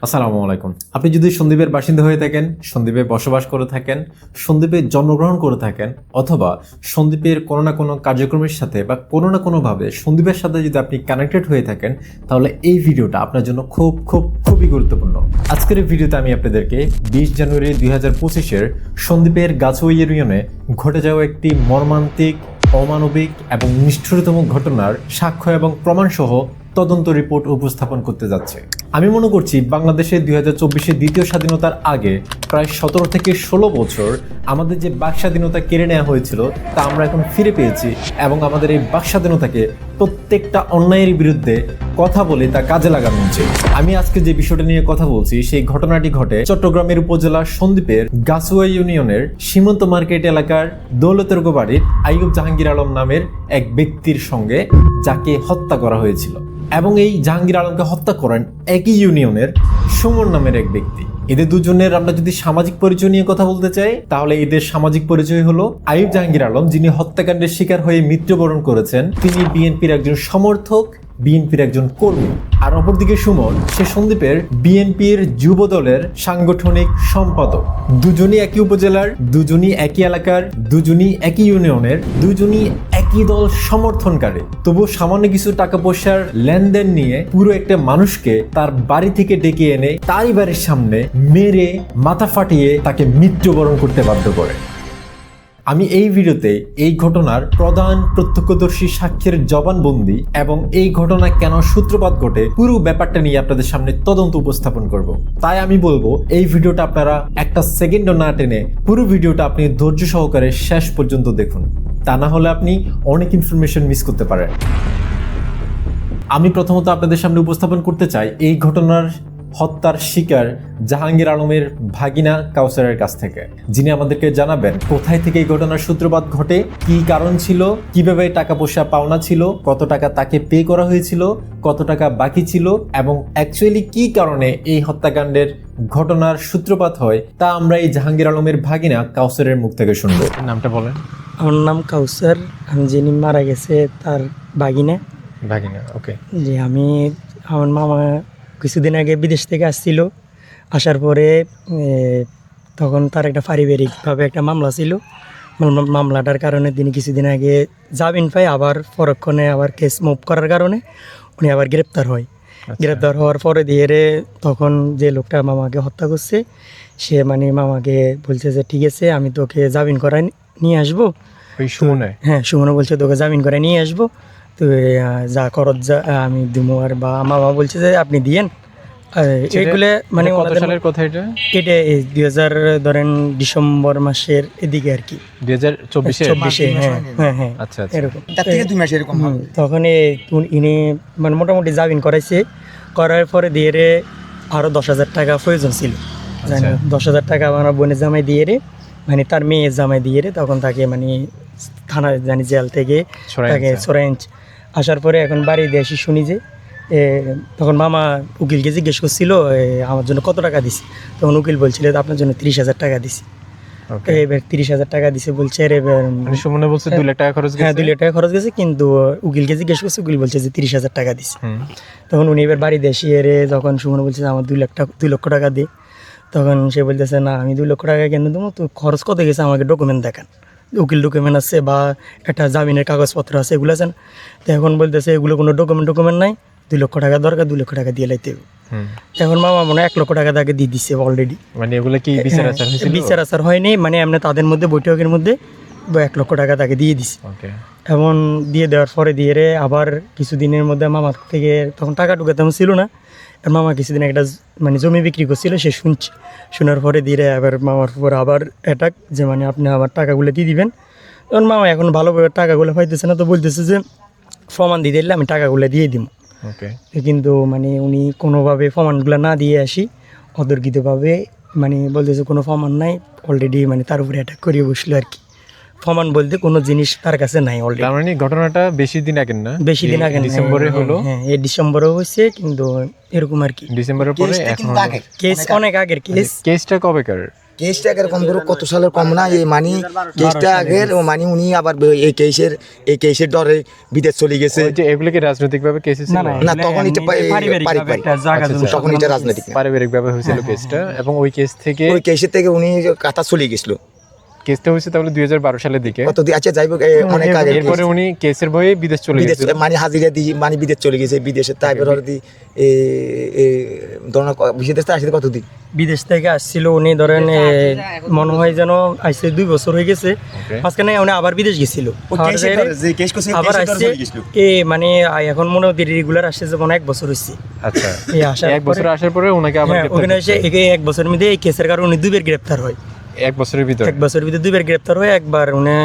আসসালামু আলাইকুম। আপনি যদি সন্দ্বীপের বাসিন্দা হয়ে থাকেন, সন্দ্বীপে বসবাস করে থাকেন, সন্দ্বীপে জন্মগ্রহণ করে থাকেন, অথবা সন্দ্বীপের কোনো না কোনো কার্যক্রমের সাথে বা কোনো না কোনোভাবে সন্দ্বীপের সাথে যদি আপনি কানেক্টেড হয়ে থাকেন, তাহলে এই ভিডিওটা আপনার জন্য খুবই গুরুত্বপূর্ণ। আজকের এই ভিডিওতে আমি আপনাদেরকে 20 জানুয়ারি 2025-এর সন্দ্বীপের গাছুই ইউনিয়নে ঘটে যাওয়া একটি মর্মান্তিক, অমানবিক এবং নিষ্ঠুরতম ঘটনার সাক্ষ্য এবং প্রমাণসহ তদন্ত রিপোর্ট উপস্থাপন করতে যাচ্ছে। আমি মনে করছি বাংলাদেশে 2024-এর দ্বিতীয় স্বাধীনতার আগে প্রায় 17 থেকে 16 বছর আমাদের যে বাক স্বাধীনতা কেড়ে নেওয়া হয়েছিল তা আমরা এখন ফিরে পেয়েছি এবং আমাদের এই বাক স্বাধীনতাকে প্রত্যেকটা অন্যায়ের বিরুদ্ধে কথা বলে তা কাজে লাগানো উচিত। আমি আজকে যে বিষয়টা নিয়ে কথা বলছি সেই ঘটনাটি ঘটে চট্টগ্রামের উপজেলার সন্দ্বীপের গাছুয়া ইউনিয়নের সীমান্ত মার্কেট এলাকার দৌলতেরগো বাড়ির আইয়ুব জাহাঙ্গীর আলম নামের এক ব্যক্তির সঙ্গে, যাকে হত্যা করা হয়েছিল। এবং এই জাহাঙ্গীর আলমকে হত্যা করেন একই ইউনিয়নের সুমন নামের এক ব্যক্তি। এদের দুজনের আমরা যদি সামাজিক পরিচয় নিয়ে কথা বলতে চাই, তাহলে এদের সামাজিক পরিচয় হলো আইয়ুব জাহাঙ্গীর আলম, যিনি হত্যাকাণ্ডের শিকার হয়ে মৃত্যুবরণ করেছেন, তিনি বিএনপির একজন সমর্থক, বিএনপির একজন কর্মী। আর অপরদিকে সুমন, সে সন্দ্বীপের বিএনপির যুব দলের সাংগঠনিক সম্পাদক। দুজনই একই উপজেলার, দুজনই একই এলাকার, দুজনই একই ইউনিয়নের, দুজনই একই দল সমর্থনকারী। তবু সামান্য কিছু টাকা পয়সার লেনদেন নিয়ে পুরো একটা মানুষকে তার বাড়ি থেকে ডেকে এনে তারই বাড়ির সামনে মেরে মাথা ফাটিয়ে তাকে মৃত্যুবরণ করতে বাধ্য করে। আমি এই ভিডিওতে এই ঘটনার প্রধান প্রত্যক্ষদর্শী সাক্ষীর জবানবন্দি এবং এই ঘটনা কেন সূত্রপাত ঘটে পুরো ব্যাপারটা নিয়ে আপনাদের সামনে তদন্ত উপস্থাপন করব। তাই আমি বলবো এই ভিডিওটা আপনারা একটা সেকেন্ডও না টেনে পুরো ভিডিওটা আপনি ধৈর্য সহকারে শেষ পর্যন্ত দেখুন, তা না হলে আপনি অনেক ইনফরমেশন মিস করতে পারেন। আমি প্রথমত আপনাদের সামনে উপস্থাপন করতে চাই এই ঘটনার হত্যার শিকার জাহাঙ্গীর আলমের ভাগিনা কাউসারের কাছ থেকে, যিনি আমাদেরকে জানাবেন কোথায় থেকে এই ঘটনার সূত্রপাত ঘটে, কি কারণ ছিল, কিভাবে টাকা পয়সা পাওনা ছিল, কত টাকা তাকে পে করা হয়েছিল, কত টাকা বাকি ছিল এবং অ্যাকচুয়ালি কি কারণে এই হত্যাকাণ্ডের ঘটনার সূত্রপাত হয়, তা আমরা এই জাহাঙ্গীর আলমের ভাগিনা কাউসারের মুখ থেকে শুনবো। নামটা বলেন। আমার নাম কাউসার, আমি যিনি মারা গেছে তার ভাগিনা। ওকে। যে আমার মামা কিছুদিন আগে বিদেশ থেকে আসছিল, আসার পরে তখন তার একটা পারিবারিকভাবে একটা মামলা ছিল। মামলাটার কারণে তিনি কিছুদিন আগে জামিন পায়, আবার পরক্ষণে আবার কেস মুভ করার কারণে উনি আবার গ্রেপ্তার হয়। গ্রেপ্তার হওয়ার পরে দিয়ে তখন যে লোকটা মামাকে হত্যা করছে সে মামাকে বলছে যে ঠিক আছে আমি তোকে জামিন করায় নিয়ে আসবো। হ্যাঁ, সুমনে বলছে তোকে জামিন করে নিয়ে আসবো, তো যা খরচ যা আমি দিমু। আর বা মামা বলছে যে আপনি দিয়েন এইগুলো। এটা 2000 ধরেন ডিসেম্বর মাসের এদিকে আর কি, 2024-এ। হ্যাঁ আচ্ছা এরকম, তার থেকে 2 মাস এরকম। তখন ইনি মোটামুটি জামিন করাইছে, করার পরে দিয়ে আরো 10,000 টাকা প্রয়োজন ছিল। 10,000 টাকা আমার বোনের জামাই দিয়ে তার মেয়ের জামাই দিয়ে তখন তাকে থানা জেল থেকে তাকে সরাইঞ্চ আসার পরে এখন বাড়ি দিয়ে এসে শুনি যে তখন মামা উকিলকে জিজ্ঞেস করছিল আমার জন্য কত টাকা দিছে। তখন উকিল বলছিল আপনার জন্য 30,000 টাকা দিছি। এবার 30,000 টাকা দিছে বলছে, সুমনে বলছে 2 লাখ টাকা খরচ গেছে। হ্যাঁ 2 লাখ টাকা খরচ গেছে, কিন্তু উকিলকে জিজ্ঞেস করছে, উকিল বলছে যে 30,000 টাকা দিছে। তখন উনি এবার বাড়ি দিয়ে এসে যখন সুমনে বলছে আমার 2 লক্ষ টাকা দিই, তখন সে বলতেছে না আমি 2 লক্ষ টাকা কেন দেবো, তো খরচ কত গেছে আমাকে ডকুমেন্ট দেখান। উকিল ডকুমেন্ট আছে বা একটা জামিনের কাগজপত্র আছে, এগুলো আছেন। তো এখন বলতেছে এগুলো কোনো ডকুমেন্ট নাই, 2 লক্ষ টাকা দরকার, 2 লক্ষ টাকা দিয়ে লাইতে হবে। এখন মামা 1 লক্ষ টাকা তাকে দিয়ে দিচ্ছে অলরেডি। এগুলো কি বিচার আচার হয়নি, এমনি তাদের মধ্যে বৈঠকের মধ্যে 1 লক্ষ টাকা তাকে দিয়ে দিচ্ছে। এমন দিয়ে দেওয়ার পরে দিয়ে আবার কিছুদিনের মধ্যে মামার থেকে তখন টাকা টুকা তেমন ছিল না, মামা কিছুদিন একটা জমি বিক্রি করছিল, সে শোনার পরে দিয়ে আবার মামার উপর আবার অ্যাটাক যে আপনি আমার টাকাগুলো দিয়ে দিবেন। তখন মামা এখন ভালোভাবে টাকাগুলো পাইতেছে না, তো বলতেছে যে প্রমাণ দিয়ে দিলে আমি টাকাগুলো দিয়ে দিব। কিন্তু উনি কোনোভাবে প্রমাণগুলো না দিয়ে আসি অতর্কিতভাবে বলতেছে কোনো প্রমাণ নাই, অলরেডি তার উপরে অ্যাটাক করিয়ে বসলো আর কি। প্রমাণ বলতে কোনো জিনিস তার কাছে নাই অলরেডি। ঘটনাটা বেশি দিন আগে না, বেশি দিন আগে, ডিসেম্বরে হলো। হ্যাঁ এই ডিসেম্বরে হয়েছে, কিন্তু এরকম আর কি। ডিসেম্বরের পরে কেস অনেক আগের কেস। কেসটা কবেকার? কেসটা এরকম করে কত সালের কম না এই মানে কেসটা আগের মানে উনি আবার এই কেসের ডরে বিদেশ চলে গেছে। ওই যে এগুলো কি রাজনৈতিক ভাবে কেস ছিল? না তখন এটা পারিবারিক তখন এটা রাজনৈতিক না, পারিবারিক ভাবে হয়েছিল কেসটা, এবং ওই কেস থেকে ওই কেসের থেকে উনি কাতার চলে গেছিল। কেসটা হয়েছে তাহলে 2012 সালের দিকে। কত আচ্ছা যাইব অনেক আগে এরপরে উনি কেসের ভয়ে বিদেশ চলে বিদেশ গেছে, মানে হাজিরা দিয়ে মানে বিদেশ চলে গেছে। বিদেশে তারপর দি ধরুন বিদেশ থেকে আসতে কতদিন বিদেশ থেকে আসছিল উনি, ধরেন মনে হয় যেন আইসে 2 বছর হয়ে গেছে। মাঝখানে উনি আবার বিদেশ গেছিল, আবার আসছে মানে এখন মনে হয় রেগুলার আসছে যখন 1 বছর হয়েছে। আচ্ছা, এই আসার 1 বছর আসার পরে ওনাকে আবার হ্যাঁ, ওখানে এসে 1 বছরের মধ্যে এই কেসের কারণে উনি 2 বার গ্রেপ্তার হয়। 1 বছরের ভিতরে 1 বছরের ভিতরে 2 বার গ্রেপ্তার হয়। একবার উনি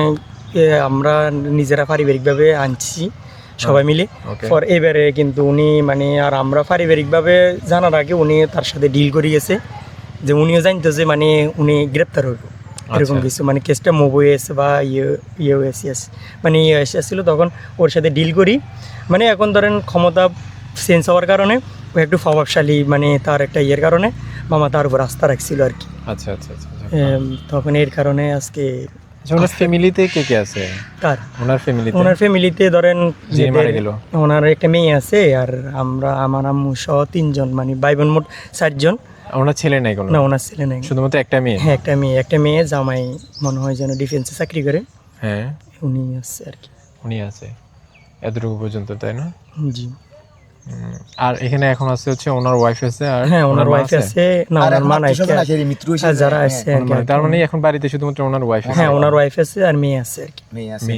আমরা নিজেরা পারিবারিকভাবে আনছি সবাই মিলে। পর এবারে কিন্তু উনি মানে আর আমরা পারিবারিকভাবে জানার আগে উনি তার সাথে ডিল করে গেছে যে উনিও জানতো যে মানে উনি গ্রেপ্তার হইব এরকম কিছু, মানে কেসটা মুভ হয়ে এসে বা ইয়ে মানে এসেছিল, তখন ওর সাথে ডিল করি। মানে এখন ধরেন ক্ষমতা চেঞ্জ হওয়ার কারণে ও একটু প্রভাবশালী, মানে তার একটা ইয়ের কারণে মামা তার উপর আস্থা রাখছিল আর কি। আচ্ছা আচ্ছা আচ্ছা। তখন এর কারণে আজকে ওনার ফ্যামিলিতে কে কে আছে? কার? ওনার ফ্যামিলিতে ধরেন যে মারা গেল, ওনার একটা মেয়ে আছে, আর আমার আম্মু সহ 3 জন, মানে ভাই বোন মোট 4 জন। ওনার ছেলে নাই কোনো? না, ওনার ছেলে নাই, শুধুমাত্র একটা মেয়ে। হ্যাঁ একটা মেয়ে জামাই মনে হয় যেন ডিফেন্সে চাকরি করে। হ্যাঁ, উনি আছে আর কি। উনি আছে এতটুকু পর্যন্ত, তাই না? জি। আর এখানে এখন আছে হচ্ছে ওনার ওয়াইফ আছে, আর হ্যাঁ ওনার ওয়াইফ আছে, না ওনার মা নাই, যারা আছে আর কি। তার মানে এখন বাড়িতে শুধুমাত্র ওনার ওয়াইফ আছে? হ্যাঁ ওনার ওয়াইফ আছে আর মেয়ে আছে আর কি। মেয়ে আছে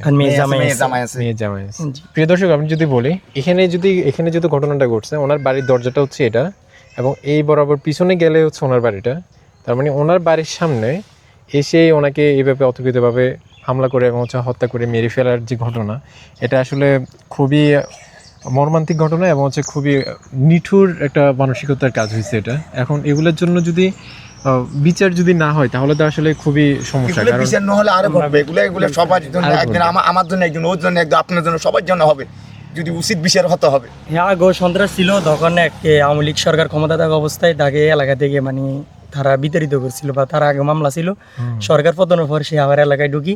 আর মেয়ে জামাই আছে। মেয়ে জামাই আছে। প্রিয় দর্শক, আমি যদি বলি এখানে যদি ঘটনাটা ঘটছে, ওনার বাড়ির দরজাটা হচ্ছে এটা, এবং এই বরাবর পিছনে গেলে হচ্ছে ওনার বাড়িটা। তার মানে ওনার বাড়ির সামনে এসে ওনাকে এইভাবে অতর্কিতভাবে হামলা করে এবং হচ্ছে হত্যা করে মেরে ফেলার যে ঘটনা, এটা আসলে খুবই মর্মান্তিক ঘটনা এবং হচ্ছে খুবই নিঠুর একটা মানসিকতার কাজ হয়েছে এটা। এখন এগুলোর জন্য যদি বিচার যদি না হয় তাহলে তো আসলে খুবই সমস্যা, কারণ বিচার না হলে আরো ঘটবে। এগুলো সবার জন্য, একদিন আমার জন্য, একদিন ওর জন্য, একদিন আপনার জন্য, সবার জন্য হবে যদি উচিত বিচার হতে হবে। হ্যাঁ গো সন্ত্রাস ছিল তখন, আওয়ামী লীগ সরকার ক্ষমতা থাকা অবস্থায় তাকে এলাকা থেকে মানে তারা বিতাড়িত করছিল, বা তার আগে মামলা ছিল। সরকার পতনের পর সে আবার এলাকায় ঢুকি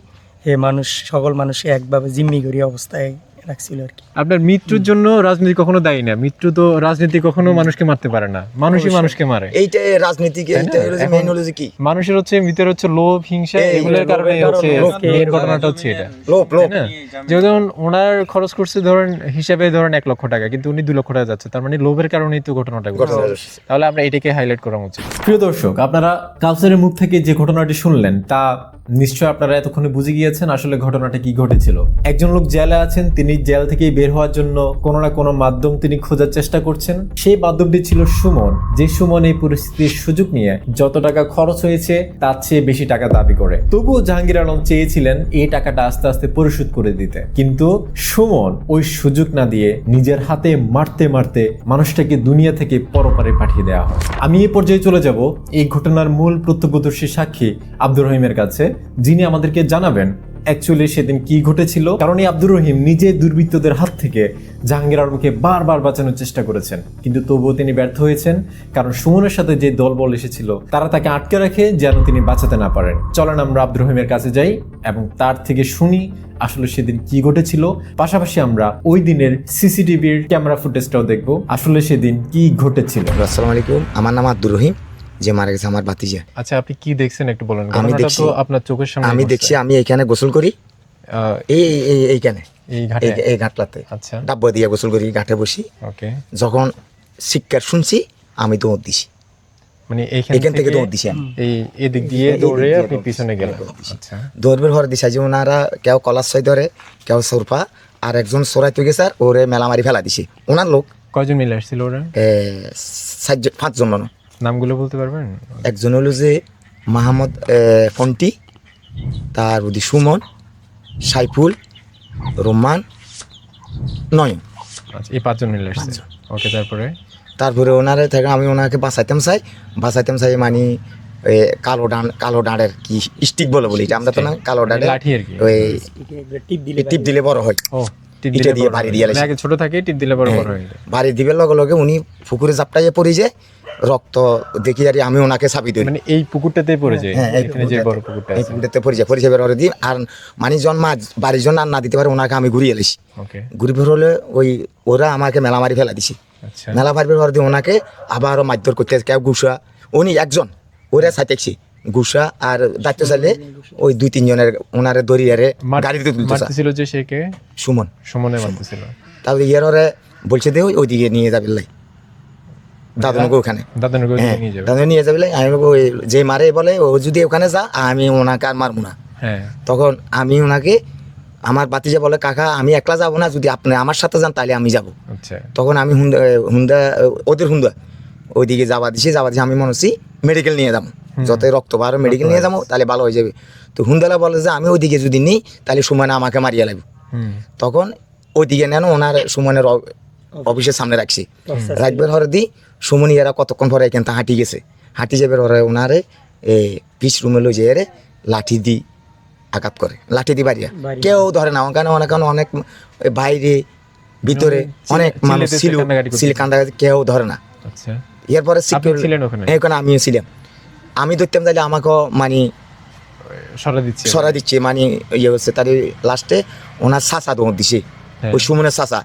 সকল মানুষকে একভাবে জিম্মি করি অবস্থায় রাখছিল আর কি। আপনার মৃত্যুর জন্য রাজনীতি কখনো দায়ী না। মৃত্যু তো রাজনীতি কখনো মানুষকে মারতে পারে না, মানুষই মানুষকে মারে। এইটাই রাজনীতি, এইটাই হলো মেইন হলো যে কি মানুষের হচ্ছে ভিতরে হচ্ছে লোভ, হিংসা, এগুলোর কারণে হচ্ছে মেইন ঘটনাটা হচ্ছে এটা। লোভ না, যেমন ওনার খরচ করছে ধরেন হিসাবে ধরেন 1 লক্ষ টাকা, কিন্তু উনি 2 লক্ষ টাকা যাচ্ছে, তার মানে লোভের কারণেই তো ঘটনাটা ঘটছে। তাহলে আমরা এটাকে হাইলাইট করা উচিত। প্রিয় দর্শক, আপনারা কাউসারের মুখ থেকে যে ঘটনাটি শুনলেন তা নিশ্চয় আপনারা এতক্ষণে বুঝে গিয়েছেন আসলে ঘটনাটা কি ঘটেছিল। একজন লোক জেলে আছেন, তিনি জেল থেকে বের হওয়ার জন্য কোনো না কোনো মাধ্যম তিনি খোঁজার চেষ্টা করছেন। সেই মাধ্যমটি ছিল সুমন, যে সুমন এই পরিস্থিতির সুযোগ নিয়ে যত টাকা খরচ হয়েছে তার চেয়ে বেশি টাকা দাবি করে। তবুও জাহাঙ্গীর আলম চেয়েছিলেন এই টাকাটা আস্তে আস্তে পরিশোধ করে দিতে, কিন্তু সুমন ওই সুযোগ না দিয়ে নিজের হাতে মারতে মারতে মানুষটাকে দুনিয়া থেকে পরপারে পাঠিয়ে দেওয়া হয়। আমি এই পর্যায়ে চলে যাব এই ঘটনার মূল প্রত্যক্ষদর্শী সাক্ষী আব্দুর রহিমের কাছে, যিনি আমাদেরকে জানাবেন অ্যাকচুয়ালি সেদিন কি ঘটেছিল। কারণ এই আব্দুর রহিম নিজে দুর্বৃত্তদের হাত থেকে জাহাঙ্গীর আলমকে বারবার বাঁচানোর চেষ্টা করেছেন, কিন্তু তবুও তিনি ব্যর্থ হয়েছেন, কারণ সুমনের সাথে যে দলবল এসেছিল তারা তাকে আটকে রাখে যেন তিনি বাঁচাতে না পারেন। চলেন আমরা আব্দুর রহিমের কাছে যাই এবং তার থেকে শুনি আসলে সেদিন কি ঘটেছিল। পাশাপাশি আমরা ওই দিনের সিসিটিভির ক্যামেরা ফুটেজটাও দেখবো আসলে সেদিন কি ঘটেছিল। আসসালামু আলাইকুম, আমার নাম আব্দুর রহিম, যে মারা গেছে আমার ভাতিজা। আচ্ছা, আপনি কি দেখছেন একটু বলেন। আমি দেখছি, আপনার চোখের সামনে আমি দেখছি, আমি এখানে গোসল করি, এইখানে এই ঘাটলাতে আচ্ছা ডাব্বা দিয়ে গোসল করি, ঘাটে বসি। ওকে, যখন শিক্ষার শুনছি আমি দৌড় দিছি, মানে এখান থেকে দৌড় দিছি আমি, এই এদিক দিয়ে দৌড়ে আপনি পিছনে গেলেন। আচ্ছা, দৌড়বের ঘরে দিছি যে ওনারা কেউ কলার ছয় ধরে, কেউ সোরফা, আর একজন সরাইতে গেছে আর ওরে মেলা মারি ফেলা দিছে। ওনার লোক কয়জন মিলে আসছিল ওরা? 5 জন মনে। নামগুলো বলতে পারবেন? একজন হলো যে মাহমুদ ফন্টি, তার ওদি সুমন, সাইফুল, রোমান, নয়ন। আচ্ছা, এই 5 জন মিলে আসছে। ওকে, তারপরে ওনারে থেকে আমি ওনাকে বাঁচাইতাম চাই মানে কালো ডাঁড়ের কি স্টিক বলে বলি, এটা আমরা তো না কালো ডাঁড়ের লাঠি আর কি, ওই টিপ দিলে বড় হয়। ও টিপ ইটা দিয়ে বাড়ি দিয়ে মানে আগে ছোট থাকে টিপ দিলে বড় বড় হয়ে যায়। বাড়ি দিবে লগে লগে উনি পুকুরে জাপটাইয়ে পড়ে যায়, রক্ত দেখি আর আমি ওনাকে চাবি দিই, মানে এই পুকুরটাতেই পড়ে যায়, হ্যাঁ, এই এখানে যে বড় পুকুরটা এই আছে। পুকুরটাতে পড়ে যাবে আর দিই। আর মানে জন মাছ বাড়ির জন্য আর না দিতে পারে ওনাকে আমি ঘুরিয়ে এলিস, ওকে, ঘুরি ফের হলে ওই ওরা আমাকে মেলা মারি ফেলা দিছি, আচ্ছা মেলা মারবে ঘর দিয়ে ওনাকে আবারও মারধর করতে কেউ গুসা, উনি একজন ওরা সাইতেছি গুসা আর দায়িত্ব চাইলে ওই 2-3 জনের ওনারে দড়িয়ারে গাড়িতে তুলতে মারতেছিল যে সে কে? সুমন। সুমনে মারতেছিল। তারপরে ইয়ার ওরে বলছে দে ওইদিকে নিয়ে যাবে লাই দাদনকে ওখানে, দাদানগর হ্যাঁ নিয়ে যাবে। দাদন নিয়ে যাবে লাই। আমি বলবো, ওই যে মারে বলে ও যদি ওখানে যা আমি ওনাকে আর মারবো না। হ্যাঁ তখন আমি ওনাকে আমার বাতিজা বলে কাকা আমি একলা যাবো না, যদি আপনি আমার সাথে যান তাহলে আমি যাব। আচ্ছা তখন আমি হুন্দা ওদের হুন্দা ওইদিকে যাবা দিছি আমি মনে হচ্ছি মেডিকেল নিয়ে যাবো, যতই রক্ত বার মেডিকেল নিয়ে যাবো তাহলে ভালো হয়ে যাবে। তো হুন্দালা বলে যে আমি ওইদিকে যদি নিই তাহলে সুমনে আমাকে মারিয়া লাগবে। হুম তখন ওইদিকে নেন ওনার সুমনের অফিসের সামনে রাখছি, রাখবার হরে দিই সুমন এরা কতক্ষণ পরে এখান থেকে হাঁটি যাবে হরে ওনারে পিস রুমে লই যেয়ে লাঠি দি আঘাত করে, লাঠি দি বাড়িয়া কেউ ধরে না ওখানে অনেক অনেক বাইরে ভিতরে অনেক মানুষ ছিল, কান্দাকাটি কেউ ধরে না। আচ্ছা এরপরে আপনি ছিলেন ওখানে? এখানে আমিও ছিলাম, আমি ধরতাম তাহলে আমাকেও মানে সরা দিচ্ছে মানে ইয়ে হচ্ছে। তার লাস্টে ওনার চাচা দৌড় দিছে, হ্যাঁ। ওই সুমনের চাচা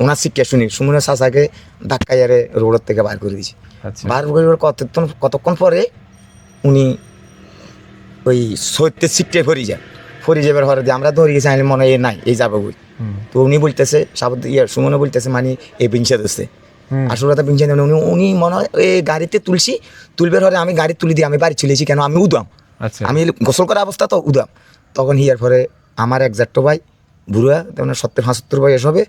ওনার শিক্ষা শুনি সুমনের চাচাকে ধাক্কাইয়ারে রোডের থেকে বার করে দিছে। আচ্ছা বার করে কতক্ষণ পরে উনি ওই সত্যের শিখতে ফরি যাবার হরে দিয়ে আমরা ধরে গেছি, আমি মনে হয় এ নাই এই যাবো বই। হুম তো উনি বলতেছে সুমনে বলতেছে মানে এই বিংশা দিচ্ছে হুম আসলে কথা বিংশা উনি মনে হয় এই গাড়িতে তুলবের হরে আমি গাড়ি তুলে দিয়ে আমি বাড়ি চলেছি, কেন আমি উদাম, আচ্ছা আমি গোসল করা অবস্থা তো উদাম। তখন হিয়ার পরে আমার এক জ্যাঠো ভাই বুড়া তেমন 70-75 বয়স হবে,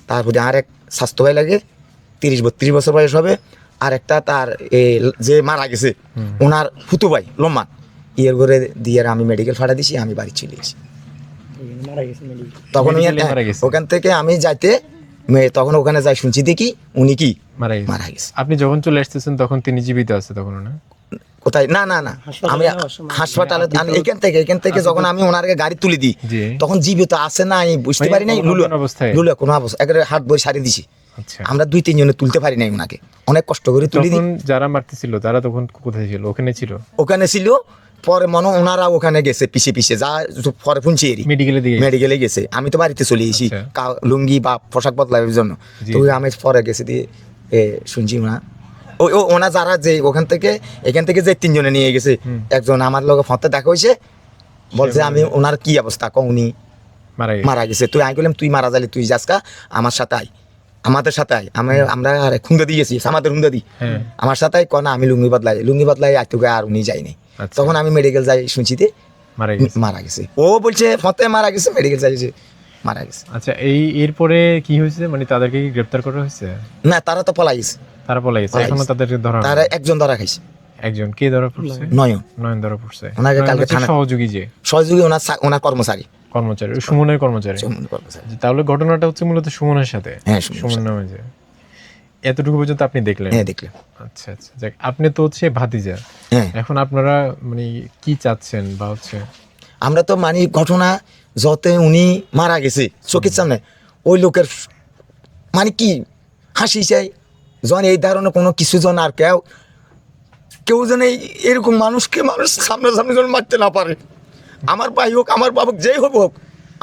তারপরে আর এক স্বাস্থ্য ভাই লাগে 30-32 বছর বয়স হবে, আর একটা তার যে মারা গেছে ওনার ফুতু ভাই লম্মান ইয়ের ঘরে দিয়ে আমি মেডিকেল ফাটা দিছি, আমি বাড়ি চলে গেছি। তখন Medically মারা গেছে? ওখান থেকে আমি যাইতে তখন ওখানে যাই শুনছি দেখি উনি কি মারা গেছে। আপনি যখন চলে আসতেছেন তখন তিনি জীবিত আছে তখন না? কোথায় না আমি হাসপাতালে এখান থেকে যখন আমি ওনারকে গাড়ি তুলে দিই জি। তখন জীবিত আছে না আমি বুঝতে মানে পারি নাই। কোনো অবস্থায়? লুলা কোনো অবস্থা একেবারে হাত বই সারি দিছি, আচ্ছা আমরা 2-3 জনে তুলতে পারি নাই ওনাকে, অনেক কষ্ট করে তুলি দিই। তখন যারা মারতেছিল তারা তখন কোথায় ছিল? ওখানে ছিল ওখানে ছিল, পরে মনে ওনারা ওখানে গেছে পিছে যা পরে শুনছি এরি মেডিকেলের দিকে? মেডিকেলে গেছে, আমি তো বাড়িতে চলে এসেছি আচ্ছা। লুঙ্গি বা পোশাক বদলানোর জন্য। জি। তো আমি পরে গেছি দিয়ে শুনছি ওনা ওনা যারা যে এখান থেকে যে 3 জনে নিয়ে গেছে, একজন আমার লগে ফতে দেখা হয়েছে বলছে আমি ওনার কি অবস্থা উনি মারা গেছে। তুই আমি বললাম তুই মারা যালি তুই যাসকা আমার সাথে আয়, আমাদের সাথে আয়, আমরা খুন্দা দিয়েছি আমাদের হুন্দা দিই হ্যাঁ আমার সাথে কনা আমি লুঙ্গি বদলাই আইতুকে আর উনি যায়নি। আচ্ছা। তখন আমি মেডিকেল যাই শুনছিতে মারা গেছে, ও বলছে ফতে মারা গেছে, মেডিকেল যাইছে মারা গেছে। আচ্ছা এরপরে কি হয়েছে, মানে তাদেরকে কি গ্রেফতার করা হয়েছে? না তারা তো পলাই গেছে, তারা পলাই গেছে, এখনো তাদেরকে ধরা তারা একজন ধরা খাইছে, একজন কে ধরা পড়ছে? নয়ন ধরা পড়ছে। ওনাকে কালকে হচ্ছে সহযোগী যে সহযোগী ওনার কর্মচারী। সুমনের কর্মচারী। তাহলে ঘটনাটা হচ্ছে মূলত সুমনের সাথে? হ্যাঁ সুমন নামে যে এতটুকু পর্যন্ত আপনি দেখলেন? হ্যাঁ দেখলাম। আচ্ছা আচ্ছা যাক, আপনি তো হচ্ছে ভাতিজা, হ্যাঁ এখন আপনারা মানে কি চাচ্ছেন বা হচ্ছে? আমরা তো মানে ঘটনা যত উনি মারা গেছে চোখের সামনে ওই লোকের মানে কি হাসি চাই জন এই ধরনের কোনো কিছু জন আর কেউ যেন এরকম মানুষ সামনে যেন মারতে না পারে। আমার ভাই হোক আমার বাবা যেই হোক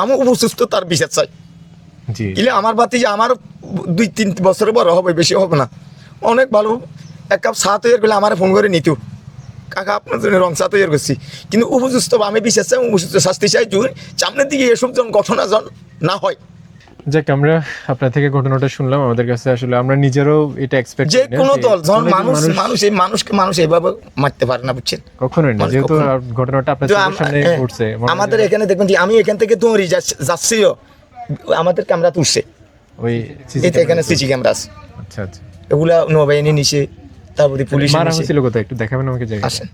আমি উপস্থিত তার বিচার চাই। জি ইলে আমার বাতি যে আমার 2-3 বছরের বড় হবে, বেশি হবে না, অনেক ভালো এক কাপ চা তৈরি করলে আমার ফোন করে নিত কাকা আপনার জন্য রং চা তৈরি করছি, কিন্তু উপযুক্ত আমি বিচার চাই, উপযুক্ত শাস্তি চাই, সামনের দিকে এসব জন ঘটনা না হয়। যাক, আমরা আপনার থেকে ঘটনাটা শুনলাম, আমাদের কাছে আসলে আমরা নিজেরও এটা এক্সপেক্ট যে কোনো দল যখন মানুষ এইভাবে মারতে পারে না, বুঝছেন? কখনোই না, যেহেতু ঘটনাটা আপনার চোখের সামনে ঘটছে। আমাদের এখানে দেখবেন যে আমি এখান থেকে দৌড়ি যাচ্ছি, আমাদের ক্যামেরা তুলছে, ওই এটা এখানে সিসি ক্যামেরা আছে, আচ্ছা আচ্ছা। এগুলা নৌবাহিনী নিচে, তারপরে পুলিশ মারা হয়েছিল কোথায় একটু দেখাবেন আমাকে জায়গা? আসেন।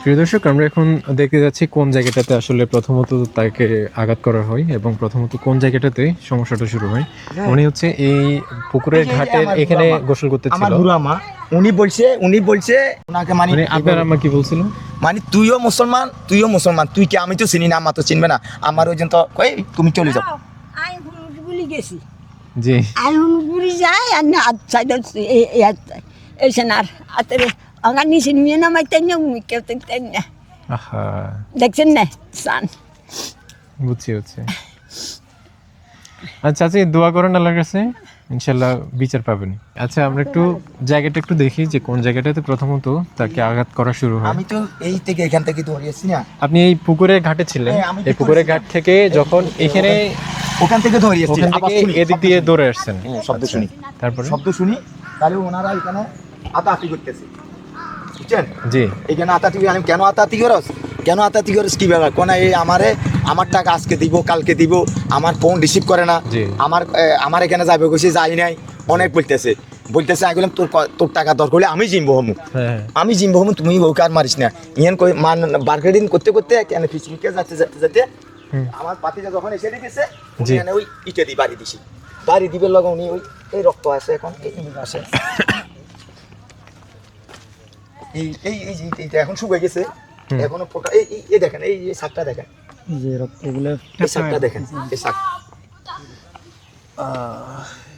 প্রিয় দর্শক, আমরা এখন দেখতে যাচ্ছি কোন জায়গাটাতে আসলে প্রথমত তাকে আঘাত করা হয় এবং প্রথমত কোন জায়গাটাতে সমস্যাটা শুরু হয়। উনি হচ্ছে এই পুকুরের ঘাটের এখানে গোসল করতে ছিল। আমার বুড়া মা উনি বলছে ওনাকে মানে আপনার আম্মা কি বলছিল? মানে তুইও মুসলমান তুই কি, আমি তো চিনি না, আমার তো চিনবে না, আমার ওই জন্য তো তুমি চলে যাও, গেছি জি আইন বুড়ি যায় আর না হাত সাইড এসে না হাতের আগার নিচে নিয়ে নামাইতেন না উনি কেউ তেন না আহা দেখছেন না সান বুঝছি আচ্ছা আচ্ছা দোয়া করেন আল্লাহর কাছে ইনশাল্লাহ বিচার পাবেন। আচ্ছা আমরা একটু জায়গাটা একটু দেখি যে কোন জায়গাটাতে প্রথমত তাকে আঘাত করা শুরু হয়। আমি তো এই থেকে এখান থেকে ধরিয়েছি না, আপনি এই পুকুরের ঘাটে ছিলেন, হ্যাঁ, আমি এই পুকুরের ঘাট থেকে যখন এখানে ওখান থেকে ধরিয়েছি, ওখান আবার থেকে শুনি, এদিক দিয়ে দৌড়ে আসছেন। হ্যাঁ, শব্দ আচ্ছা, শুনি, তারপরে শব্দ শুনি, তাহলে ওনারা এখানে আতাহাতি করতেছে, বুঝছেন? জি এখানে আতাহাতি, আমি কেন আতাহাতি করস কি ব্যাপার কোন, এই আমার টাকা আজকে দিব কালকে দিব, আমার ফোন রিসিভ করে না, জি। আমার এখানে যাবে কইছে যাই নাই, অনেক বলতেছে আমি বললাম তোর টাকা দরকার হলে আমি জিম্বো হমু, হ্যাঁ আমি জিম্বো হমু, তুমি ওকে আর মারিস না। ইয়ান কই মার্কেটিং করতে করতে কেন ফিসফিকে যাতে আমার পাতিটা যখন এসে দিতেছে জি। উনি ওই ইটে দি বাড়ি দিবে লগে উনি ওই এই রক্ত আছে এখন এই আসে এইটা এখন শুকিয়ে গেছে, এখনো ফোটা এই দেখেন, এই শাকটা দেখেন, এই যে রক্তগুলো এই শাকটা দেখেন, এই শাক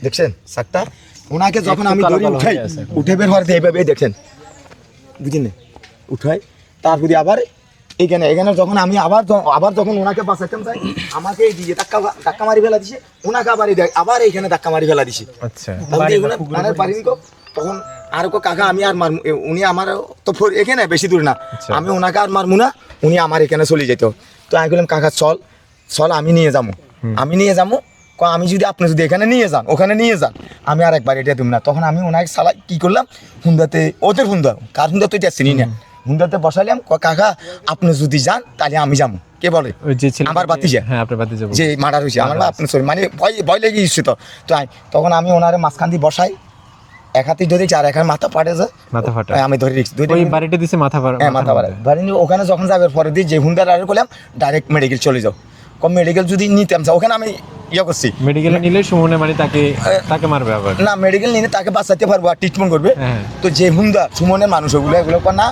দেখছেন শাকটা, ওনাকে যখন আমি কালো ধরি কালো উঠাই হয়ে আছে এখন। উঠে বের হওয়ার এইভাবে দেখছেন, বুঝলেন, উঠাই তারপরে আবার এখানে যখন আমি আবার যখন ওনাকে বাঁচাইতাম যাই, আমাকে এই দিকে ধাক্কা মারি ফেলা দিছে, ওনাকে আবার এইখানে ধাক্কা মারি ফেলা দিছে, আচ্ছা তাহলে এগুলো মানে পারিনি কো, তখন আর কো কাকা আমি আর মার, উনি আমার তো এখানে বেশি দূর না, আচ্ছা। আমি ওনাকে আর মারমু না, উনি আমার এখানে চলে যেত। তো আমি বললাম কাকা চল আমি নিয়ে যাবো, আমি আপনি যদি এখানে নিয়ে যান ওখানে নিয়ে যান, আমি আর একবার এটা দিব না। তখন আমি ওনাকে সালা কি করলাম, হুন্দাতে ওদের হুন্দা, কার হুন্দা তো এটা চিনি না, হুন্দাতে বসাইলাম, কাকা আপনি যদি যান তাহলে আমি যাবো। কে বলে? ওই যে ছিল আমার বাতিজা, হ্যাঁ আপনার বাতিজা যে মার্ডার হয়েছে আমার, আপনি সরি মানে ভয় লেগে গেছে। তো তখন আমি ওনারে মাঝখান দিয়ে বসাই, এক হাতে ধরেছি আর এক হাতে মাথা পাড়ে যায়, মাথা ফাটা আমি ধরে রেখেছি, ওই বাড়িটা দিছে মাথা হ্যাঁ মাথা পাড়ে বাড়ি নিয়ে ওখানে যখন যাবে পরে দিয়ে যে হুন্দার আর করলাম ডাইরেক্ট মেডিকেল চলে যাও, কম মেডিকেল যদি নিতাম ওখানে আমি ইয়ে করছি, মেডিকেলে নিলে সুমনে মানে তাকে মারবে আবার না মেডিকেল নিলে তাকে বাঁচাতে পারবো আর ট্রিটমেন্ট করবে। হ্যাঁ। তো যে হুন্দা সুমনের মানুষ এগুলো না,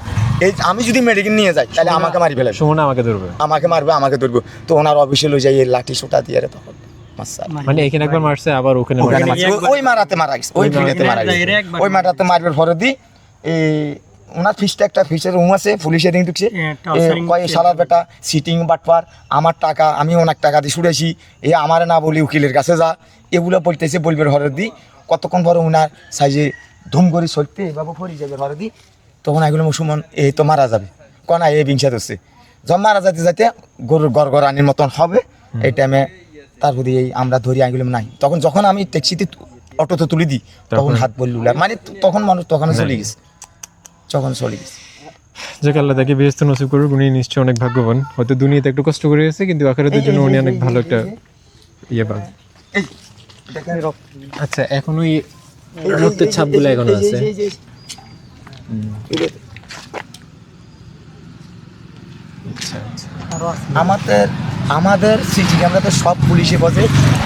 এই আমি যদি মেডিকেল নিয়ে যাই তাহলে আমাকে মারি ফেলে, সুমনে আমাকে ধরবে, আমাকে মারবে, আমাকে ধরবো। তো ওনার অফিসে লই যাই এই লাঠি সোটা দিয়ে রে, তখন মানে এখানে একবার মারছে আবার ওখানে ওখানে মারছে। মারছে, ওই মারাতে মারা গেছে, ওই ফিল্ডেতে মারা গেছে, ওই মারাতে মারবে পরে দি এই ওনার একটা ফিসের রুম আছে, পুলিশে দিন ঢুকছে, কয় সালার বেটা সিটিং বাটপার, আমার টাকা আমি অনেক টাকা দিয়ে ছুড়েছি, আমারে না বলি উকিলের কাছে যা, এগুলো বলতেছে বলবে হরে দি। কতক্ষণ পরে ওনার সাইজে ধুম করে চলতে এভাবে ফরি যাবে হরে দি, তখন এগুলো মুসলমান এই তো মারা যাবে, কনা এই বিংসাত হচ্ছে, যখন মারা যাতে গরুর গড় আনির মতন হবে, এই টাইমে তারপর এই আমরা ধরি এগুলো নাই। তখন যখন আমি ট্যাক্সিতে অটোতে তুলে দিই তখন হাত বললুলার মানে তখন মানুষ তখন চলে গেছে, যাক আল্লাহ তাকে বেহেশত নসিব করুক, উনি নিশ্চয়ই অনেক ভাগ্যবান, হয়তো দুনিয়াতে একটু কষ্ট করে গেছে কিন্তু আখিরাতের জন্য উনি অনেক ভালো একটা ইয়ে পাবে। এই দেখেন আচ্ছা এখন ওই রক্তের ছাপগুলো এখনো আছে, আচ্ছা আচ্ছা আমাদের সিসি ক্যামেরাতে সব পুলিশে বসে,